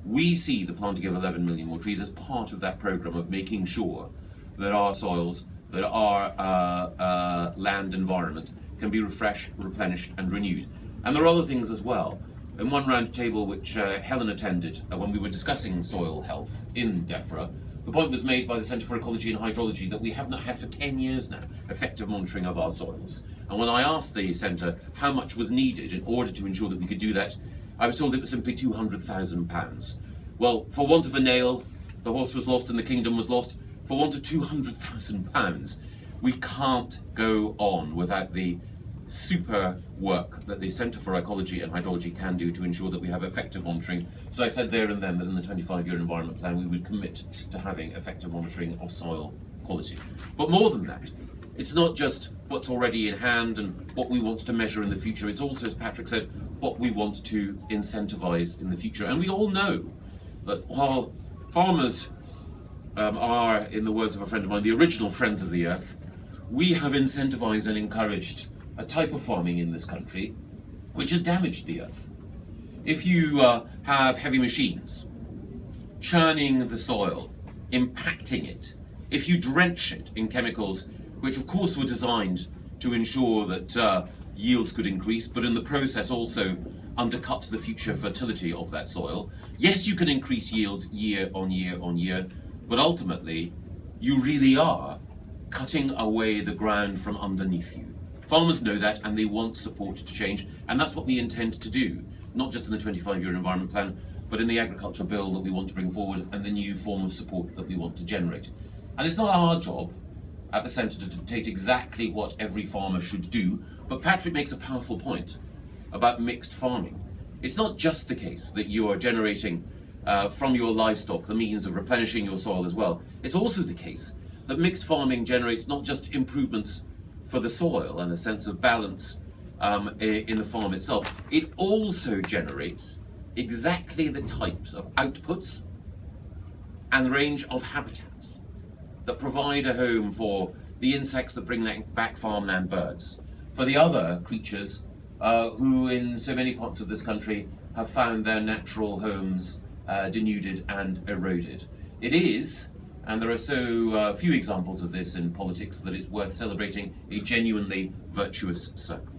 We see the planting of 11 million more trees as part of that programme of making sure that our soils, that our land environment can be refreshed, replenished and renewed. And there are other things as well. In one round table which Helen attended when we were discussing soil health in DEFRA, the point was made by the Centre for Ecology and Hydrology that we have not had for 10 years now effective monitoring of our soils. And when I asked the centre how much was needed in order to ensure that we could do that, I was told it was simply £200,000. Well, for want of a nail, the horse was lost and the kingdom was lost. For want of £200,000, we can't go on without the super work that the Centre for Ecology and Hydrology can do to ensure that we have effective monitoring. So I said there and then that in the 25-year environment plan we would commit to having effective monitoring of soil quality. But more than that, it's not just what's already in hand and what we want to measure in the future, it's also, as Patrick said, what we want to incentivise in the future. And we all know that while farmers are, in the words of a friend of mine, the original friends of the earth, we have incentivised and encouraged a type of farming in this country which has damaged the earth. If you have heavy machines churning the soil, impacting it, if you drench it in chemicals which of course were designed to ensure that yields could increase, but in the process also undercut the future fertility of that soil, yes, you can increase yields year on year on year, but ultimately you really are cutting away the ground from underneath you. Farmers know that and they want support to change, and that's what we intend to do, not just in the 25-year environment plan, but in the agriculture bill that we want to bring forward and the new form of support that we want to generate. And it's not our job at the centre to dictate exactly what every farmer should do, but Patrick makes a powerful point about mixed farming. It's not just the case that you are generating from your livestock the means of replenishing your soil as well. It's also the case that mixed farming generates not just improvements for the soil and a sense of balance in the farm itself, it also generates exactly the types of outputs and range of habitats that provide a home for the insects that bring back farmland birds, for the other creatures who in so many parts of this country have found their natural homes denuded and eroded. It is, and there are so few examples of this in politics, that it's worth celebrating, a genuinely virtuous circle.